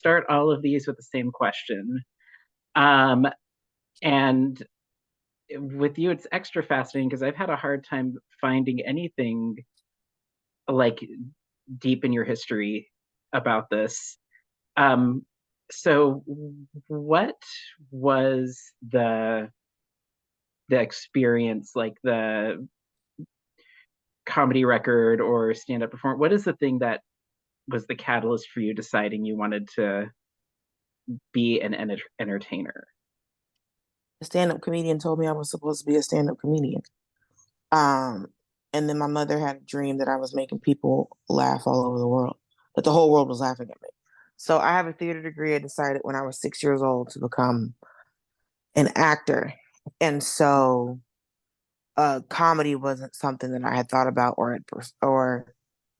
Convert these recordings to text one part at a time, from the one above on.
start all of these with the same question. Um, and with you, it's extra fascinating because I've had a hard time finding anything like deep in your history about this. Um, so what was the experience like, the comedy record or stand-up performance? What is the thing that was the catalyst for you deciding you wanted to be an entertainer? A stand-up comedian told me I was supposed to be a stand-up comedian. Um, and then my mother had a dream that I was making people laugh all over the world, that the whole world was laughing at me. So I have a theater degree. I decided when I was 6 years old to become an actor. And so comedy wasn't something that I had thought about or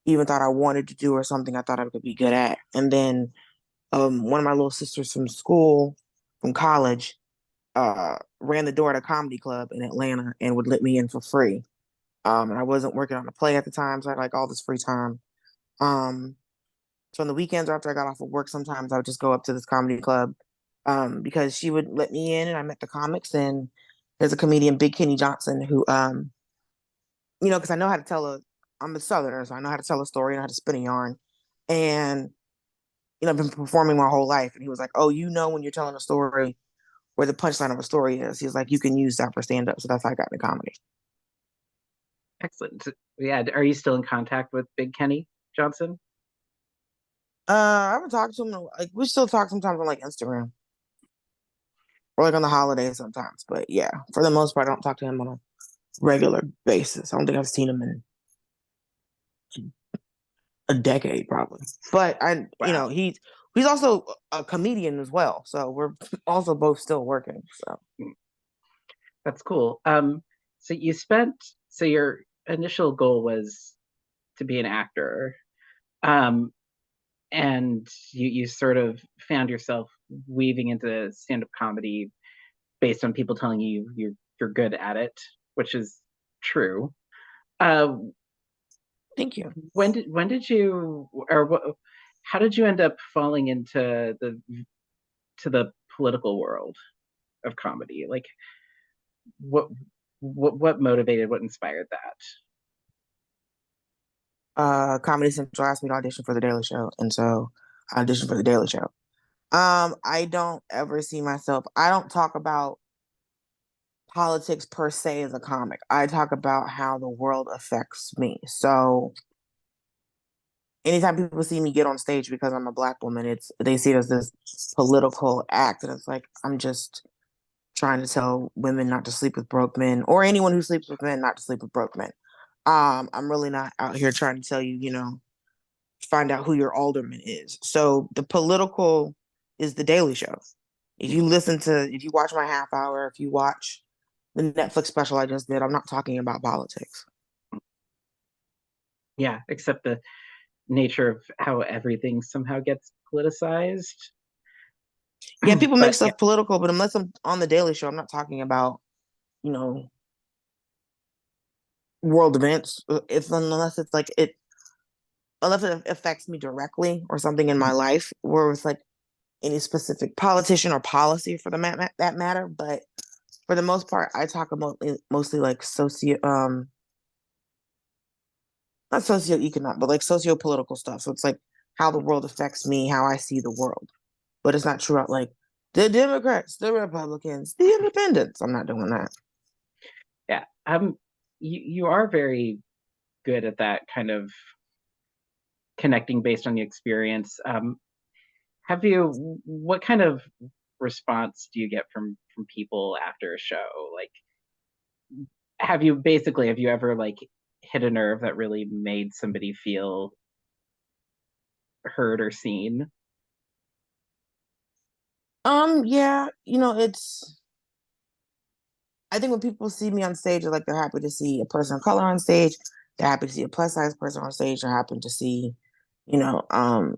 even thought I wanted to do or something I thought I could be good at. And then one of my little sisters from school, from college, ran the door at a comedy club in Atlanta and would let me in for free. And I wasn't working on a play at the time, so I had like all this free time. Um, so on the weekends after I got off of work, sometimes I would just go up to this comedy club because she would let me in, and I met the comics. And there's a comedian, Big Kenny Johnson, who because I know how to tell a. I'm a Southerner, so I know how to tell a story and how to spin a yarn. And I've been performing my whole life. And he was like, "Oh, when you're telling a story, where the punchline of a story is." He's like, "You can use that for stand up." So that's how I got into comedy. Excellent. Yeah, are you still in contact with Big Kenny Johnson? I haven't talked to him. Like we still talk sometimes on like Instagram or like on the holidays sometimes. But yeah, for the most part, I don't talk to him on a regular basis. I don't think I've seen him in a decade probably. But Wow, he's also a comedian as well. So we're also both still working. So that's cool. So you spent, so your initial goal was to be an actor. Um, and you sort of found yourself weaving into stand-up comedy based on people telling you you're good at it, which is true. Uh, thank you. when did you, or what, how did you end up falling into the political world of comedy? Like what what motivated, what inspired that? Comedy Central asked me to audition for the Daily Show, and so I auditioned for the Daily Show. I don't ever see myself. I don't talk about politics per se as a comic. I talk about how the world affects me. So anytime people see me get on stage because I'm a black woman, they see it as this political act, and it's like I'm just trying to tell women not to sleep with broke men, or anyone who sleeps with men not to sleep with broke men. I'm really not out here trying to tell you, find out who your alderman is. So the political is the Daily Show. If you watch my half hour, if you watch the Netflix special I just did, I'm not talking about politics. Yeah, except the nature of how everything somehow gets politicized. Yeah, people make But yeah, stuff political, but unless I'm on the Daily Show, I'm not talking about, you know, world events. If unless it's like it unless it affects me directly or something in my life where it's like any specific politician or policy for that matter. But for the most part, I talk about mostly like not socioeconomic, but like socio-political stuff. So it's like how the world affects me, how I see the world. But it's not true about like the Democrats, the Republicans, the Independents. I'm not doing that. yeah. You are very good at that kind of connecting based on the experience. Have you? What kind of response do you get from people after a show? Like, have you ever like hit a nerve that really made somebody feel heard or seen? Yeah, I think when people see me on stage, they're happy to see a person of color on stage. They're happy to see a plus size person on stage. They're happy to see, you know, a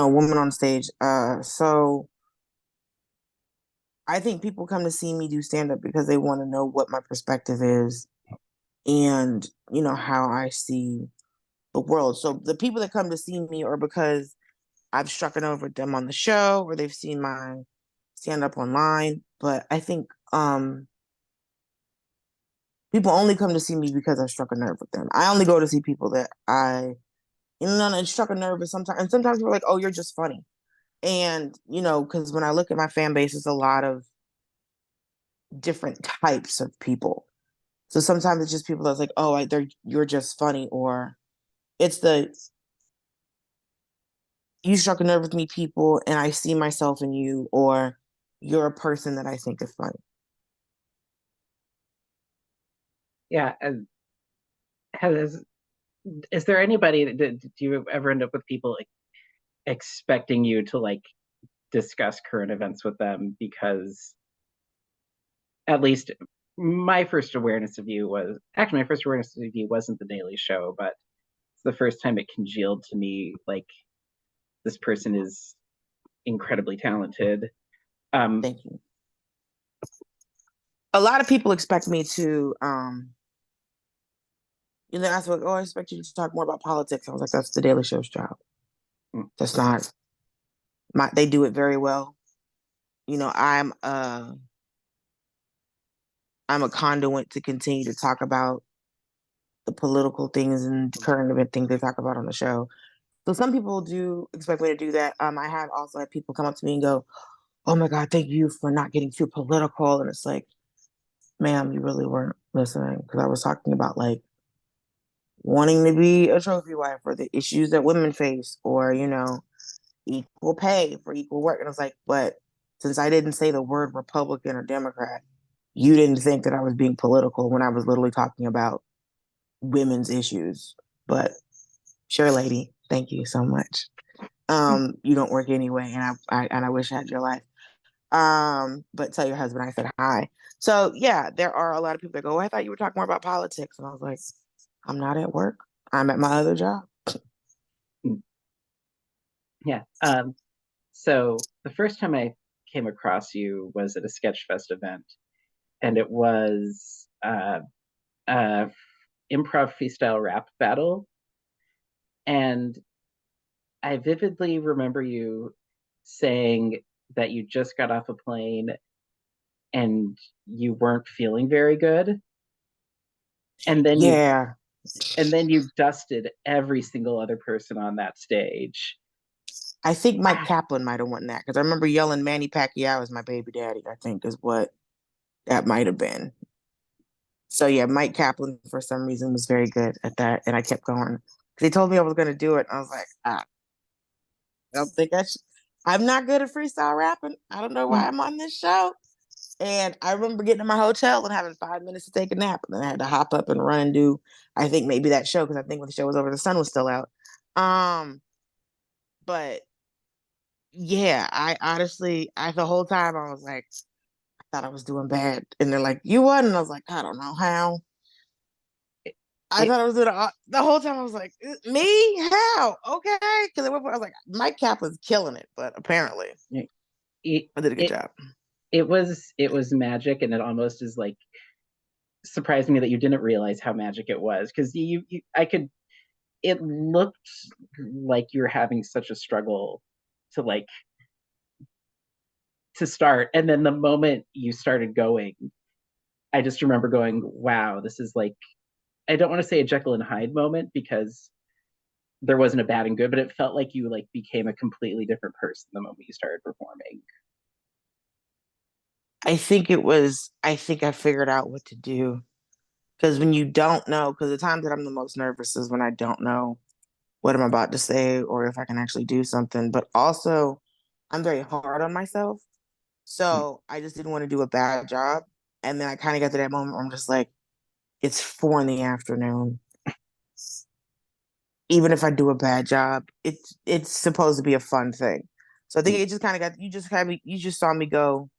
woman on stage. So I think people come to see me do stand up because they want to know what my perspective is and how I see the world. So the people that come to see me are because I've struck a nerve with them on the show or they've seen my stand up online. But I think people only come to see me because I've struck a nerve with them. I only go to see people that and struck a nerve with sometimes. And sometimes people are like, oh, you're just funny. And, because when I look at my fan base, it's a lot of different types of people. So sometimes it's just people that's like, oh, you're just funny, or it's the you struck a nerve with me people, and I see myself in you, or you're a person that I think is funny. Yeah. And has is there anybody that do you ever end up with people like expecting you to like discuss current events with them? Because at least my first awareness of you wasn't the Daily Show, but it's the first time it congealed to me like this person is incredibly talented. Um, Thank you. A lot of people expect me to, ask like, oh, I expect you to talk more about politics. I was like, that's the Daily Show's job. mm, That's not they do it very well. I'm a conduit to continue to talk about the political things and current event things they talk about on the show. So some people do expect me to do that. I have also had people come up to me and go, "Oh my God, thank you for not getting too political." And it's like, "Ma'am, you really weren't listening because I was talking about like wanting to be a trophy wife or the issues that women face, or equal pay for equal work." And I was like, "But since I didn't say the word Republican or Democrat, you didn't think that I was being political when I was literally talking about women's issues." But sure, lady, thank you so much. You don't work anyway, and I wish I had your life. But tell your husband I said hi. So yeah, there are a lot of people that go, oh, I thought you were talking more about politics. And I was like, I'm not at work. I'm at my other job. mm, yeah. So the first time I came across you was at a Sketchfest event, and it was uh, improv freestyle rap battle. And I vividly remember you saying that you just got off a plane and you weren't feeling very good. And then you Yeah. and then you dusted every single other person on that stage. I think Mike Ah, Kaplan might have won that because I remember yelling Manny Pacquiao is my baby daddy, I think is what that might have been. So yeah, Mike Kaplan for some reason was very good at that. And I kept going because he told me I was going to do it. I was like, I don't think I should. I'm not good at freestyle rapping. I don't know why mm, I'm on this show. And I remember getting to my hotel and having 5 minutes to take a nap. And then I had to hop up and run and do, I think maybe that show, because I think when the show was over, the sun was still out. But yeah, I honestly, the whole time I was like, I thought I was doing bad. And they're like, you won. And I was like, I don't know how. it, I it, thought I was doing it the whole time. I was like, me? How? Okay. Because I was like, Mike Cap was killing it, but apparently it, I did a good it, job. it was magic, and it almost is like surprised me that you didn't realize how magic it was, because I could it looked like you were having such a struggle to like to start, and then the moment you started going, I just remember going, wow, this is like, I don't want to say a Jekyll and Hyde moment because there wasn't a bad and good, but it felt like you like became a completely different person the moment you started performing. I think I figured out what to do. Because when you don't know, because the time that I'm the most nervous is when I don't know what I'm about to say or if I can actually do something. But also, I'm very hard on myself. Mm, So I just didn't want to do a bad job. And then I kind of got to that moment where I'm just like, it's 4 in the afternoon. Even if I do a bad job, it's supposed to be a fun thing. So I think mm, it just kind of got you just saw me go.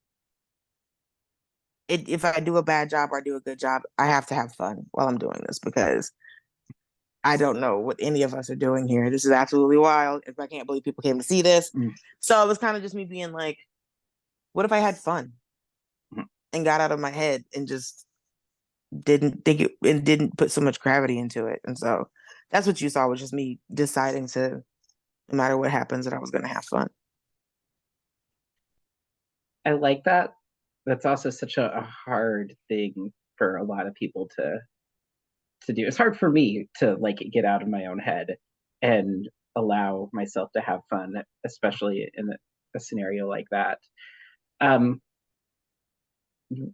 If I do a bad job or I do a good job, I have to have fun while I'm doing this because I don't know what any of us are doing here. This is absolutely wild. If I can't believe people came to see this. mm, So it was kind of just me being like, what if I had fun mm. and got out of my head and just didn't think it and didn't put so much gravity into it. And so That's what you saw, was just me deciding to, no matter what happens, that I was going to have fun. I like that. That's also such a hard thing for a lot of people to do. It's hard for me to like get out of my own head and allow myself to have fun, especially in a scenario like that. Um,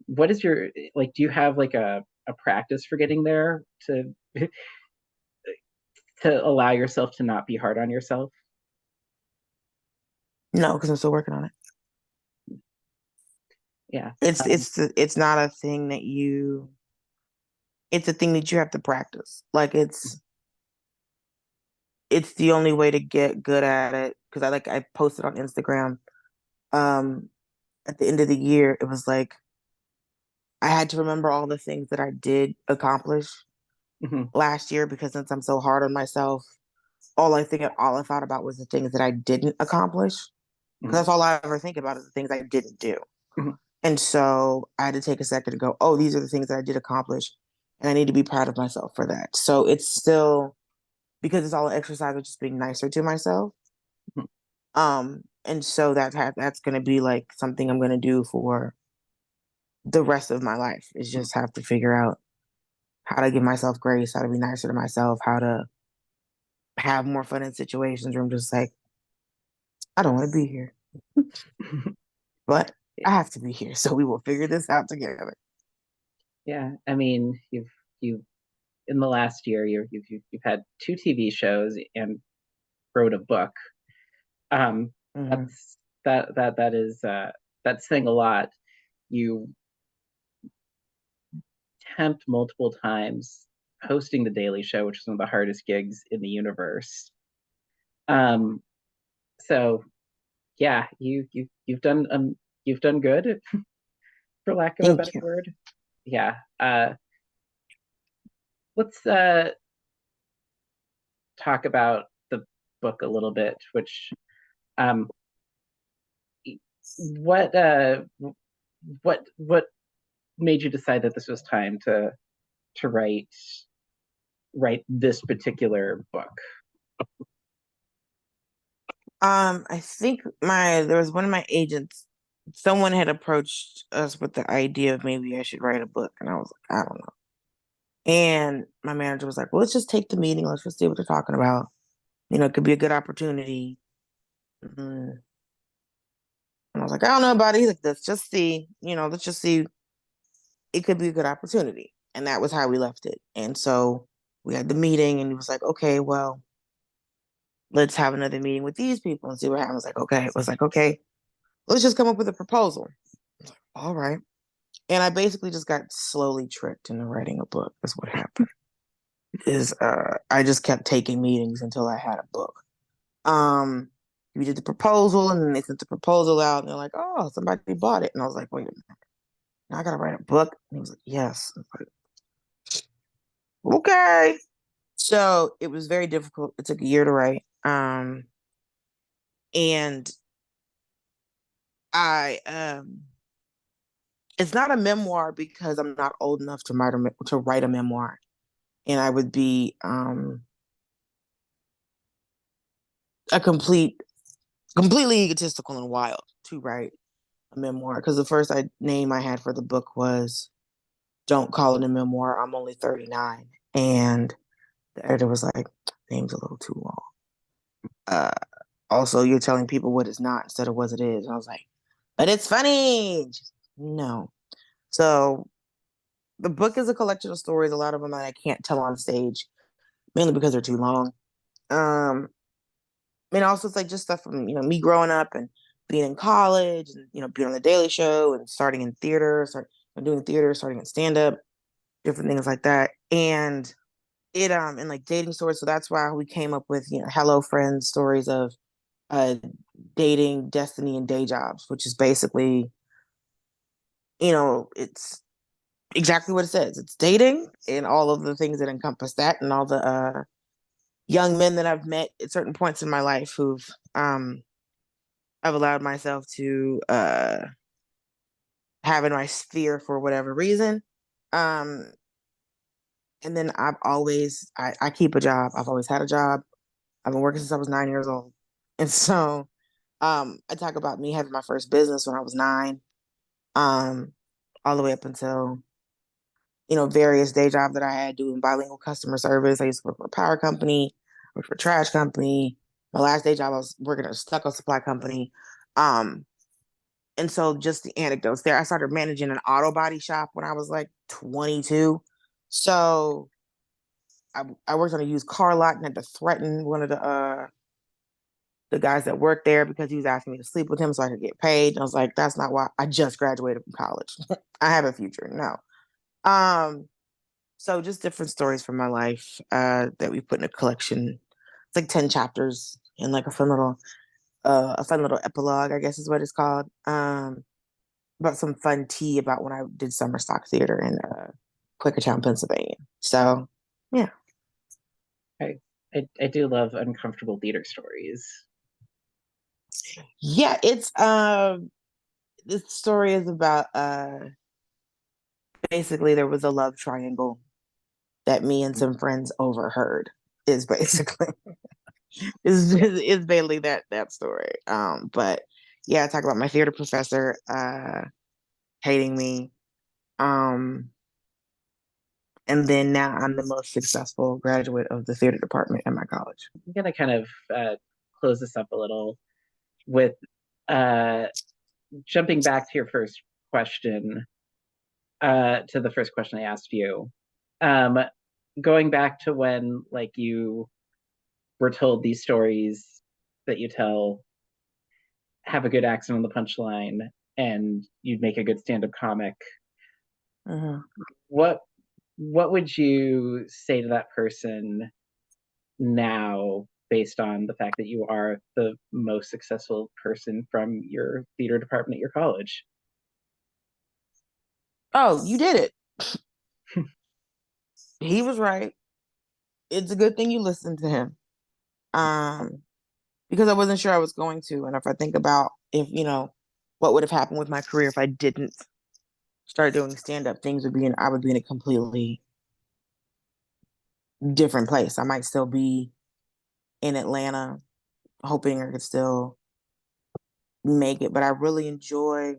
what is your like? Do you have like a practice for getting there to allow yourself to not be hard on yourself? No, because I'm still working on it. Yeah. It's not a thing that you. It's a thing that you have to practice. Like it's the only way to get good at it. Because I posted on Instagram. Um, at the end of the year, it was like I had to remember all the things that I did accomplish Hmm. last year, because since I'm so hard on myself, all I thought about was the things that I didn't accomplish. Because Hmm. that's all I ever think about is the things I didn't do. Hmm. And so I had to take a second to go, oh, these are the things that I did accomplish. And I need to be proud of myself for that. So it's still, because it's all an exercise of just being nicer to myself. And so that's gonna be like something I'm gonna do for the rest of my life, is just have to figure out how to give myself grace, how to be nicer to myself, how to have more fun in situations where I'm just like, I don't want to be here, but I have to be here. So we will figure this out together. Yeah, I mean, you in the last year, you've had two TV shows and wrote a book. Um, Hmm. that is that's saying a lot. You tempt multiple times hosting the Daily Show, which is one of the hardest gigs in the universe. Um, so yeah, you've done good, for lack of a better Thank you. word. Yeah. Let's talk about the book a little bit, which um what what made you decide that this was time to write this particular book? I think there was one of my agents, someone had approached us with the idea of maybe I should write a book. And I was like, I don't know. And my manager was like, well, let's just take the meeting. Let's just see what they're talking about. It could be a good opportunity. Mm. And I was like, I don't know about it. He's like, let's just see, let's just see. It could be a good opportunity. And that was how we left it. And so we had the meeting, and he was like, okay, well, let's have another meeting with these people and see what happens. Like, okay. It was like, okay, let's just come up with a proposal. All right. And I basically just got slowly tricked into writing a book. That's what happened. Is I just kept taking meetings until I had a book. Um, we did the proposal, and then they sent the proposal out, and they're like, "Oh, somebody bought it," and I was like, "Wait a minute, now I gotta write a book." And he was like, "Yes." I was like, okay. So it was very difficult. It took a year to write. And I it's not a memoir because I'm not old enough to write a memoir, and I would be a completely egotistical and wild to write a memoir, because the first name I had for the book was "Don't Call It a Memoir. I'm Only 39," and the editor was like, "Name's a little too long. Uh, Also, you're telling people what it's not instead of what it is." And I was like, "But it's funny." No. So the book is a collection of stories, a lot of them that I can't tell on stage, mainly because they're too long. Um, and also it's like just stuff from me growing up and being in college, and being on the Daily Show and starting in theater, doing theater, starting in stand up, different things like that, and it and like dating stories. So that's why we came up with Hello Friends, stories of uh dating, destiny, and day jobs, which is basically it's exactly what it says. It's dating and all of the things that encompass that, and all the young men that I've met at certain points in my life who've I've allowed myself to have in my sphere for whatever reason. Um, And then I keep a job. I've always had a job. I've been working since I was 9 years old. And so I talk about me having my first business when I was 9, um, all the way up until, various day jobs that I had doing bilingual customer service. I used to work for a power company, work for a trash company. My last day job, I was working at a stucco supply company. Um, and so just the anecdotes there. I started managing an auto body shop when I was like 22. So I worked on a used car lot and had to threaten one of the guys that worked there because he was asking me to sleep with him so I could get paid. And I was like, that's not why I just graduated from college. I have a future. No. Um, so just different stories from my life that we put in a collection. It's like 10 chapters and like a fun little epilogue, I guess is what it's called. About some fun tea about when I did summer stock theater in Quakertown, Pennsylvania. So yeah. I, I do love uncomfortable theater stories. Yeah, it's this story is about basically there was a love triangle that me and some friends overheard is basically Yeah. is basically that story. But yeah, I talk about my theater professor hating me. Um and then now I'm the most successful graduate of the theater department at my college. I'm gonna kind of close this up a little with uh, jumping back to your first question, to the first question I asked you. Um, Going back to when like you were told these stories that you tell have a good accent on the punchline and you'd make a good stand-up comic. Mhm. What what would you say to that person now based on the fact that you are the most successful person from your theater department at your college? Oh, you did it. He was right. It's a good thing you listened to him. Um, because I wasn't sure I was going to. And if I think about if, what would have happened with my career if I didn't start doing stand up, I would be in a completely different place. I might still be in Atlanta, hoping I could still make it. But I really enjoy,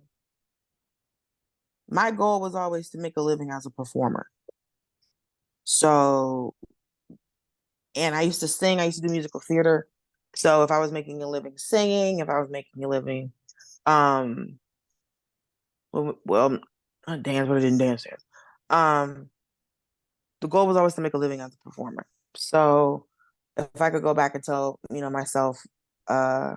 my goal was always to make a living as a performer. So, and I used to sing, I used to do musical theater. So if I was making a living singing, if I was making a living, um, well, I dance, but I didn't dance dance. Um, the goal was always to make a living as a performer. So if I could go back and tell, myself, uh,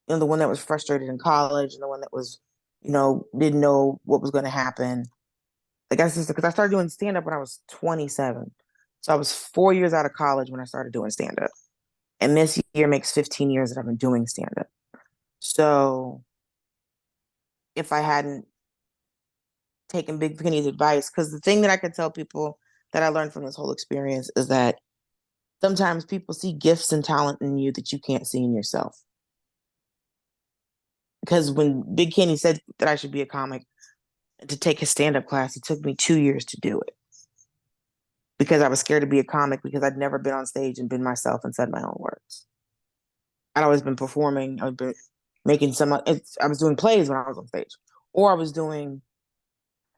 the one that was frustrated in college and the one that was, didn't know what was going to happen. Like I said, because I started doing stand up when I was 27. So I was 4 years out of college when I started doing stand up. And this year makes 15 years that I've been doing stand up. So if I hadn't taken Big Penny's advice, because the thing that I could tell people that I learned from this whole experience is that sometimes people see gifts and talent in you that you can't see in yourself. Because when Big Kenny said that I should be a comic to take his stand up class, it took me 2 years to do it because I was scared to be a comic because I'd never been on stage and been myself and said my own words. I'd always been performing. I'd been making I was doing plays when I was on stage, or I was doing,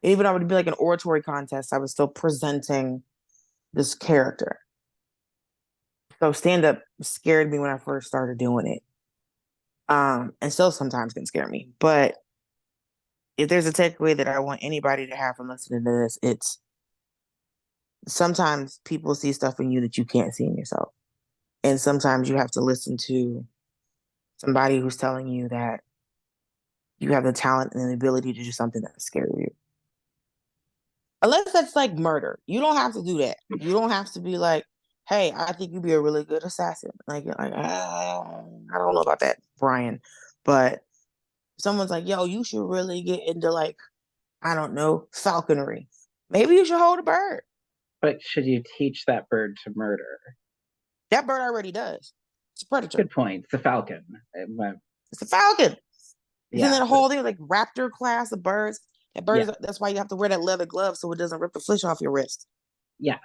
even I would be like an oratory contest. I was still presenting this character. So stand up scared me when I first started doing it. And still sometimes can scare me. But if there's a takeaway that I want anybody to have from listening to this, it's sometimes people see stuff in you that you can't see in yourself. And sometimes you have to listen to somebody who's telling you that you have the talent and the ability to do something that scares you. Unless that's like murder. You don't have to do that. You don't have to be like, hey, I think you'd be a really good assassin. I don't know about that, Brian. But someone's like, yo, you should really get into like, I don't know, falconry. Maybe you should hold a bird. But should you teach that bird to murder? That bird already does. It's a predator. Good point. It's a falcon. It's a falcon. It's in Yeah, that whole thing, like raptor class of birds. That bird yeah. is, that's why you have to wear that leather glove so it doesn't rip the flesh off your wrist. Yeah,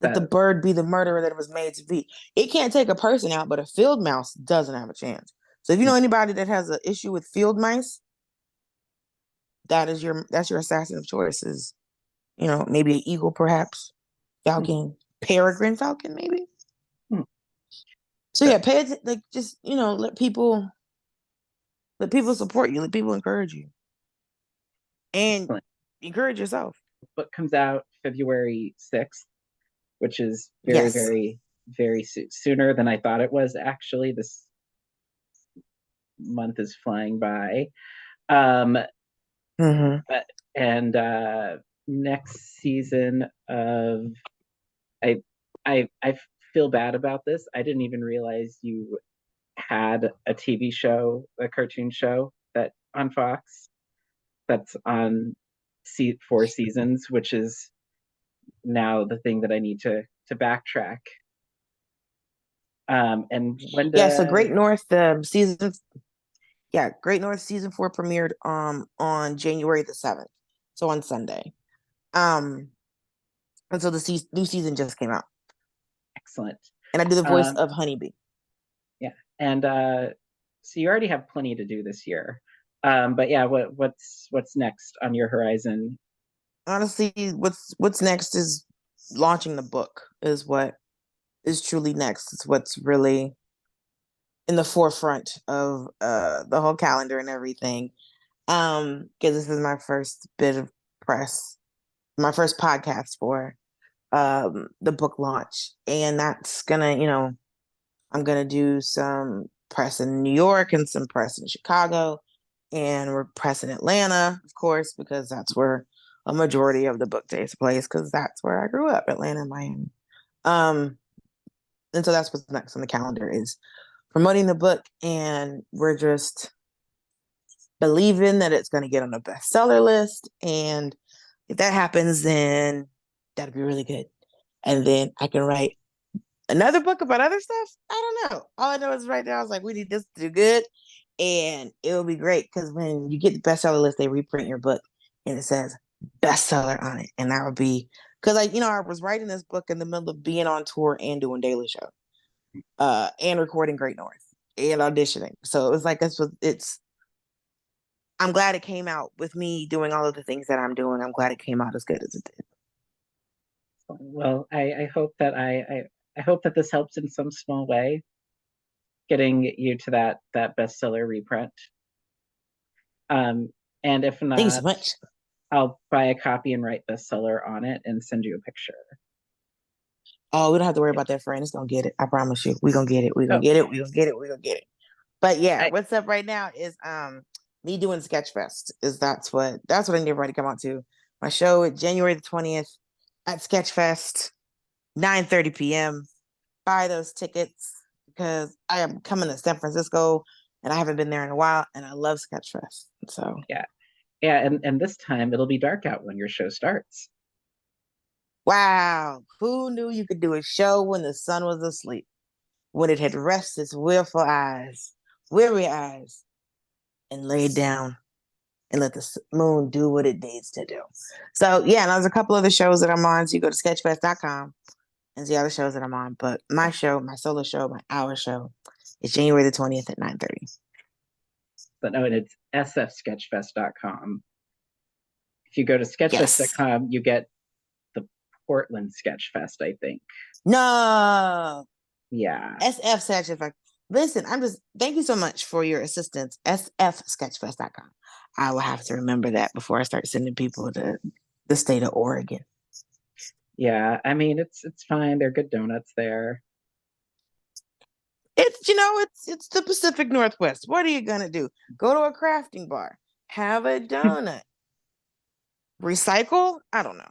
Let the that bird be the murderer that it was made to be. It can't take a person out, but a field mouse doesn't have a chance. So if you know anybody that has an issue with field mice, that's your assassin of choice. Is maybe an eagle, perhaps hmm, falcon, peregrine falcon, maybe. hmm, So that yeah, pay attention. Like just let people support you. Let people encourage you and excellent. encourage yourself. Book comes out February 6th, which is very, Yes. very, very sooner than I thought it was. Actually, this month is flying by. Um, Mm-hmm. but and next season of I I feel bad about this. I didn't even realize you had a TV show, a cartoon show that on Fox that's on 4 seasons, which is now the thing that I need to backtrack. And when Yeah. So does Great North season 4 premiered on January the 7th, so on Sunday. Um, and so the new season just came out, excellent? and I do the voice Um, of Honeybee. yeah, and so you already have plenty to do this year. But yeah, what's next on your horizon? Honestly, what's next is launching the book. Is what is truly next. It's what's really in the forefront of the whole calendar and everything. Because this is my first bit of press, my first podcast for the book launch, and that's gonna, I'm gonna do some press in New York and some press in Chicago, and we're press in Atlanta, of course, because that's where a majority of the book takes place, because that's where I grew up, Atlanta and Miami. Um, and so that's what's next on the calendar is promoting the book, and we're just believing that it's going to get on a bestseller list. And if that happens, then that'd be really good. And then I can write another book about other stuff. I don't know. All I know is right now I was like, we need this to do good, and it will be great because when you get the bestseller list, they reprint your book and it says bestseller on it, and that would be because I was writing this book in the middle of being on tour and doing Daily Show, and recording Great North and auditioning. So it was like it's. I'm glad it came out with me doing all of the things that I'm doing. I'm glad it came out as good as it did. Well, I hope that I hope that this helps in some small way, getting you to that bestseller reprint. Um, and if Thank you so not, much. I'll buy a copy and write bestseller on it and send you a picture. Oh, we don't have to worry about that, friend. It's gonna get it. I promise you. We're gonna get it. We're gonna Oh, get it. We're gonna get it. We're gonna get it. But yeah, I, what's up right now is me doing Sketchfest. That's what I need everybody to come out to. My show at January the 20th at Sketchfest, 9:30 p.m. Buy those tickets because I am coming to San Francisco and I haven't been there in a while, and I love Sketchfest. So yeah, yeah, and this time it'll be dark out when your show starts. wow, who knew you could do a show when the sun was asleep, when it had rested its weary eyes, and laid down and let the moon do what it needs to do. So yeah, and there's a couple other shows that I'm on. So you go to sketchfest.com and see other shows that I'm on. But my show, my solo show, my hour show is January the 20th at 9:30. But no, and it's sfsketchfest.com. If you go to Yes. sketchfest.com, you get the Portland Sketchfest, I think. No. Yeah. SF Sketchfest. Listen, I'm just thank you so much for your assistance. sfsketchfest.com. I will have to remember that before I start sending people to the state of Oregon. Yeah, I mean it's fine. They're good donuts there. It's the Pacific Northwest. What are you gonna do? Go to a crafting bar, have a donut, recycle? I don't know.